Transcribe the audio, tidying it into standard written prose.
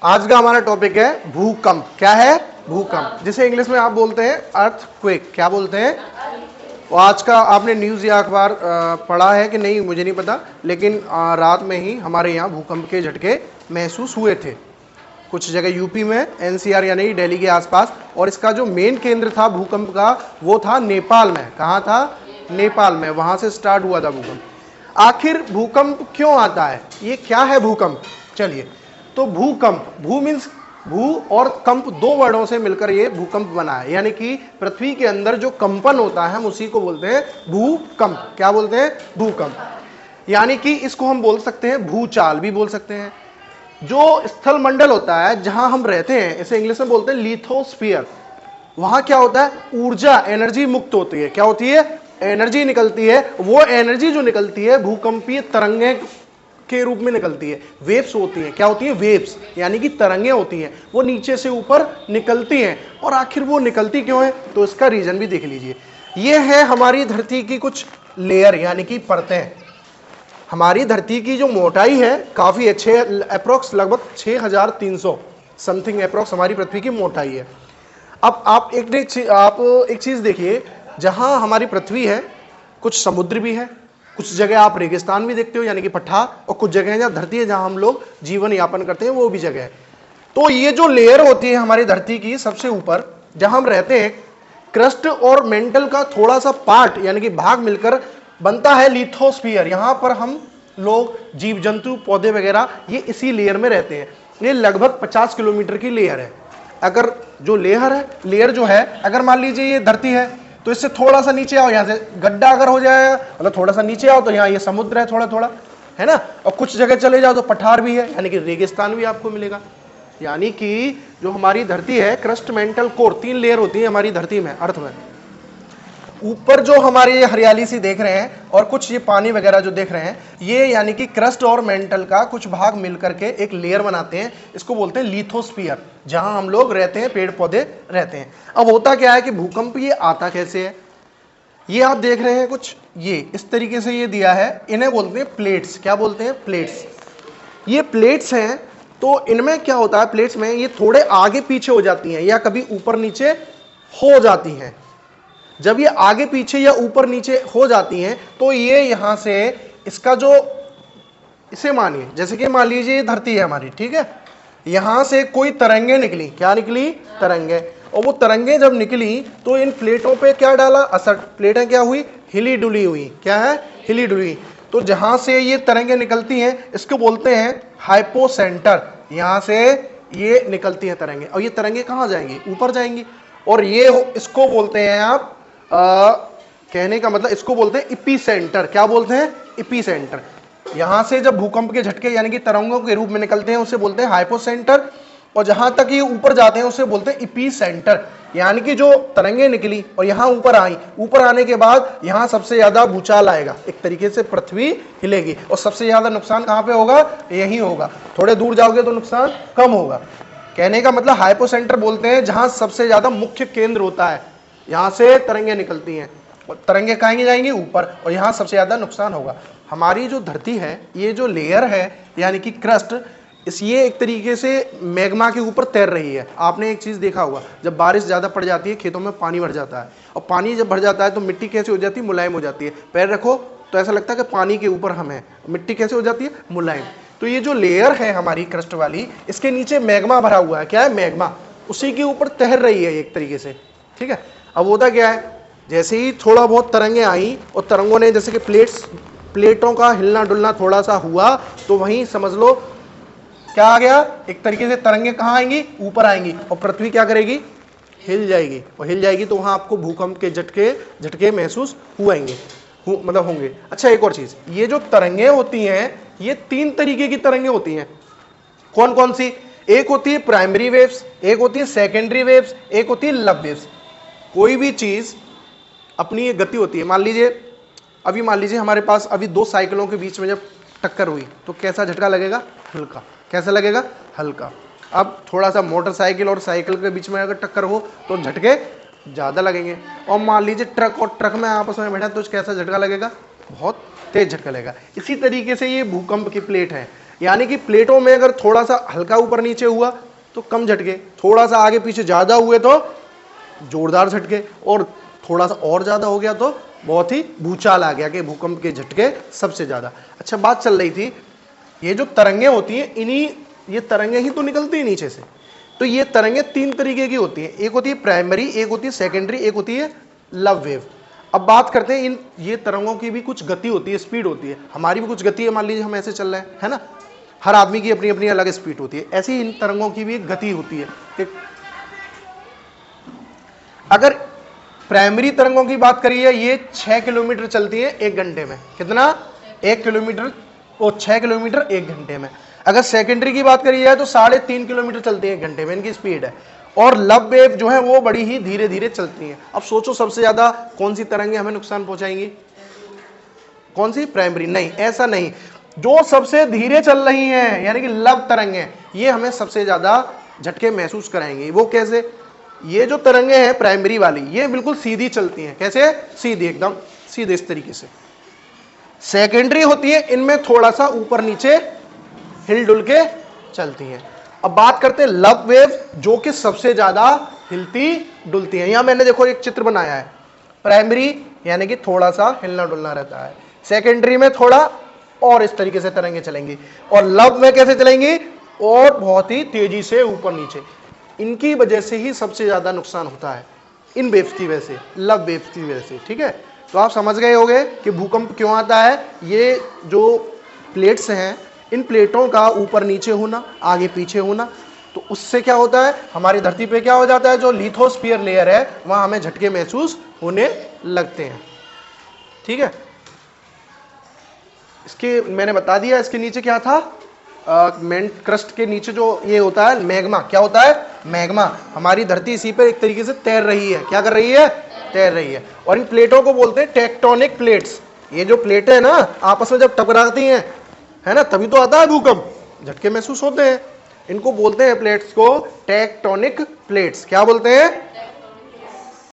आज का हमारा टॉपिक है भूकंप। क्या है? भूकंप, जिसे इंग्लिश में आप बोलते हैं अर्थक्वेक। क्या बोलते हैं? तो आज का आपने न्यूज़ या अखबार पढ़ा है कि नहीं मुझे नहीं पता, लेकिन रात में ही हमारे यहाँ भूकंप के झटके महसूस हुए थे। कुछ जगह यूपी में, एनसीआर यानी दिल्ली के आसपास, और इसका जो मेन केंद्र था भूकंप का वो था नेपाल में। कहाँ था? नेपाल में। वहाँ से स्टार्ट हुआ था भूकंप। आखिर भूकंप क्यों आता है? ये क्या है भूकंप? चलिए, तो भूकंप, भू मीन्स भू और कंप, दो वर्डों से मिलकर ये भूकंप बना है। यानी कि पृथ्वी के अंदर जो कंपन होता है हम उसी को बोलते हैं भूकंप। क्या बोलते हैं? भूकंप। यानी कि इसको हम बोल सकते हैं भूचाल भी बोल सकते हैं। जो स्थल मंडल होता है जहां हम रहते हैं, इसे इंग्लिश में बोलते हैं लिथोस्फीयर। वहां क्या होता है? ऊर्जा, एनर्जी मुक्त होती है। क्या होती है? एनर्जी निकलती है। वो एनर्जी जो निकलती है भूकंपीय तरंगे के रूप में निकलती है। वेव्स होती हैं। क्या होती है? वेव्स, यानी कि तरंगे होती हैं। वो नीचे से ऊपर निकलती हैं। और आखिर वो निकलती क्यों है? तो इसका रीजन भी देख लीजिए। ये है हमारी धरती की कुछ लेयर, यानी कि परतें। हमारी धरती की जो मोटाई है काफी अच्छे, अप्रोक्स लगभग 6300 समथिंग अप्रोक्स हमारी पृथ्वी की मोटाई है। अब आप एक चीज देखिए, जहां हमारी पृथ्वी है कुछ समुद्र भी है, कुछ जगह आप रेगिस्तान भी देखते हो यानी कि पठार, और कुछ जगह जहाँ धरती है जहां हम लोग जीवन यापन करते हैं वो भी जगह है। तो ये जो लेयर होती है हमारी धरती की सबसे ऊपर जहां हम रहते हैं, क्रस्ट और मेंटल का थोड़ा सा पार्ट यानी कि भाग मिलकर बनता है लिथोस्फीयर। यहां पर हम लोग, जीव जंतु, पौधे वगैरह ये इसी लेयर में रहते हैं। ये लगभग 50 किलोमीटर की लेयर है। अगर जो लेयर जो है, अगर मान लीजिए ये धरती है तो इससे थोड़ा सा नीचे आओ, यहाँ से गड्ढा अगर हो जाए, मतलब थोड़ा सा नीचे आओ तो यहाँ ये समुद्र है थोड़ा थोड़ा, है ना। और कुछ जगह चले जाओ तो पठार भी है, यानी कि रेगिस्तान भी आपको मिलेगा। यानी कि जो हमारी धरती है, क्रस्ट, मेंटल, कोर, 3 लेयर होती है हमारी धरती में, अर्थ में। ऊपर जो हमारे ये हरियाली सी देख रहे हैं और कुछ ये पानी वगैरह जो देख रहे हैं, ये यानी कि क्रस्ट और मेंटल का कुछ भाग मिलकर के एक लेयर बनाते हैं। इसको बोलते हैं लिथोस्फीयर, जहां हम लोग रहते हैं, पेड़ पौधे रहते हैं। अब होता क्या है कि भूकंप ये आता कैसे है? ये आप देख रहे हैं कुछ ये इस तरीके से ये दिया है, इन्हें बोलते हैं प्लेट्स। क्या बोलते हैं? प्लेट्स। ये प्लेट्स हैं, तो इनमें क्या होता है, प्लेट्स में ये थोड़े आगे पीछे हो जाती हैं या कभी ऊपर नीचे हो जाती हैं। जब ये आगे पीछे या ऊपर नीचे हो जाती हैं तो ये यहां से इसका जो, इसे मानिए जैसे कि मान लीजिए ये धरती है हमारी, ठीक है। यहां से कोई तरंगे निकली। क्या निकली? तरंगे। और वो तरंगे जब निकली तो इन प्लेटों पे क्या डाला? असर। प्लेटें क्या हुई? हिली डुली हुई। क्या है? हिली डुली। तो जहां से ये तरंगे निकलती हैं इसको बोलते हैं हाइपोसेंटर। यहां से ये निकलती हैं तरंगे, और ये तरंगे कहां जाएंगी? ऊपर जाएंगी। और ये इसको बोलते हैं आप कहने का मतलब इसको बोलते हैं इपी सेंटर। क्या बोलते हैं? EP centre. यहां से जब भूकंप के झटके यानी कि तरंगों के रूप में निकलते हैं उसे बोलते हैं हाइपोसेंटर, और जहां तक ये ऊपर जाते हैं उसे बोलते हैं इपी सेंटर। यानी कि जो तरंगे निकली और यहां ऊपर आई, ऊपर आने के बाद यहां सबसे ज्यादा भूचाल आएगा, एक तरीके से पृथ्वी हिलेगी। और सबसे ज्यादा नुकसान कहां पे होगा? यही होगा। थोड़े दूर जाओगे तो नुकसान कम होगा। कहने का मतलब हाइपोसेंटर बोलते हैं जहां सबसे ज्यादा मुख्य केंद्र होता है, यहां से तरंगे निकलती हैं और तरंगे कहीं जाएंगी? ऊपर, और यहां सबसे ज्यादा नुकसान होगा। हमारी जो धरती है, ये जो लेयर है यानी कि क्रस्ट, ये एक तरीके से मैग्मा के ऊपर तैर रही है। आपने एक चीज देखा होगा, जब बारिश ज्यादा पड़ जाती है खेतों में पानी भर जाता है, और पानी जब भर जाता है तो मिट्टी कैसे हो जाती है? मुलायम हो जाती है। पैर रखो तो ऐसा लगता है कि पानी के ऊपर हम हैं। मिट्टी कैसे हो जाती है? मुलायम। तो ये जो लेयर है हमारी क्रस्ट वाली, इसके नीचे मैग्मा भरा हुआ है। क्या है? मैग्मा। उसी के ऊपर तैर रही है एक तरीके से, ठीक है। अब होता क्या है, जैसे ही थोड़ा बहुत तरंगे आई और तरंगों ने जैसे कि प्लेटों का हिलना डुलना थोड़ा सा हुआ, तो वहीं समझ लो क्या आ गया, एक तरीके से तरंगे कहाँ आएंगी? ऊपर आएंगी, और पृथ्वी क्या करेगी? हिल जाएगी। और हिल जाएगी तो वहां आपको भूकंप के झटके महसूस होंगे। अच्छा, एक और चीज, ये जो तरंगे होती हैं ये 3 तरीके की तरंगे होती हैं। कौन कौन सी? एक होती है प्राइमरी वेव्स, एक होती है सेकेंडरी वेव्स, एक होती है लब वेव्स। कोई भी चीज अपनी एक गति होती है। मान लीजिए हमारे पास अभी 2 साइकिलों के बीच में जब टक्कर हुई तो कैसा झटका लगेगा? हल्का। कैसा लगेगा? हल्का। अब थोड़ा सा मोटरसाइकिल और साइकिल के बीच में अगर टक्कर हो तो झटके ज्यादा लगेंगे। और मान लीजिए ट्रक और ट्रक में आपस में बैठा तो कैसा झटका लगेगा? बहुत तेज झटका लगेगा। इसी तरीके से ये भूकंप की प्लेट है। यानी कि प्लेटों में अगर थोड़ा सा हल्का ऊपर नीचे हुआ तो कम झटके, थोड़ा सा आगे पीछे ज्यादा हुए तो जोरदार झटके, और थोड़ा सा और ज्यादा हो गया तो बहुत ही भूचाल आ गया कि भूकंप के झटके सबसे ज्यादा। अच्छा, बात चल रही थी ये जो तरंगे होती हैं, इन्हीं ये तरंगे ही तो निकलती है नीचे से। तो ये तरंगे तीन तरीके की होती हैं, एक होती है प्राइमरी, एक होती है सेकेंडरी, एक होती है लव वेव। अब बात करते हैं इन ये तरंगों की भी कुछ गति होती है, स्पीड होती है, हमारी भी कुछ गति है। मान लीजिए हम ऐसे चल रहे हैं, है ना, हर आदमी की अपनी अपनी अलग स्पीड होती है, ऐसी इन तरंगों की भी एक गति होती है कि अगर प्राइमरी तरंगों की बात करिए, ये 6 किलोमीटर चलती है 1 घंटे में। कितना? 1 किलोमीटर और 6 किलोमीटर 1 घंटे में। अगर सेकेंडरी की बात करिए तो 3.5 किलोमीटर चलती है 1 घंटे में, इनकी स्पीड है। और लव वेव जो है वो बड़ी ही धीरे धीरे चलती हैं। अब सोचो सबसे ज्यादा कौन सी तरंगे हमें नुकसान पहुंचाएंगी? कौन सी? प्राइमरी? नहीं, ऐसा नहीं, जो सबसे धीरे चल रही हैं यानी कि लव तरंगे, ये हमें सबसे ज्यादा झटके महसूस कराएंगे। वो कैसे? ये जो तरंगे हैं प्राइमरी वाली, ये बिल्कुल सीधी चलती हैं। कैसे? सीधी, एकदम सीधे इस तरीके से। सेकेंडरी होती है, इनमें थोड़ा सा ऊपर नीचे हिल डुल के चलती हैं। अब बात करते हैं लव वेव, जो कि सबसे ज्यादा हिलती डुलती है। यहां मैंने देखो एक चित्र बनाया है। प्राइमरी यानी कि थोड़ा सा हिलना डुलना रहता है, सेकेंडरी में थोड़ा और इस तरीके से तरंगे चलेंगी, और लव में कैसे चलेंगी? और बहुत ही तेजी से ऊपर नीचे। इनकी वजह से ही सबसे ज्यादा नुकसान होता है, इन वेव्स की वजह से, लव वेव्स की वजह से। ठीक है, तो आप समझ गए होंगे कि भूकंप क्यों आता है। ये जो प्लेट्स हैं, इन प्लेटों का ऊपर नीचे होना, आगे पीछे होना, तो उससे क्या होता है, हमारी धरती पे क्या हो जाता है, जो लिथोस्फीयर लेयर है वहां हमें झटके महसूस होने लगते हैं। ठीक है, इसके मैंने बता दिया, इसके नीचे क्या था, क्रस्ट के नीचे जो ये होता है मैग्मा। क्या होता है? मैग्मा। हमारी धरती इसी पर एक तरीके से तैर रही है। क्या कर रही है? तैर रही है। और इन प्लेटों को बोलते हैं टेक्टोनिक प्लेट्स। ये जो प्लेटें हैं ना, आपस में जब टकराती हैं, है ना, तभी तो आता है भूकंप, झटके महसूस होते हैं। इनको बोलते हैं प्लेट्स को टेक्टोनिक प्लेट्स। क्या बोलते हैं?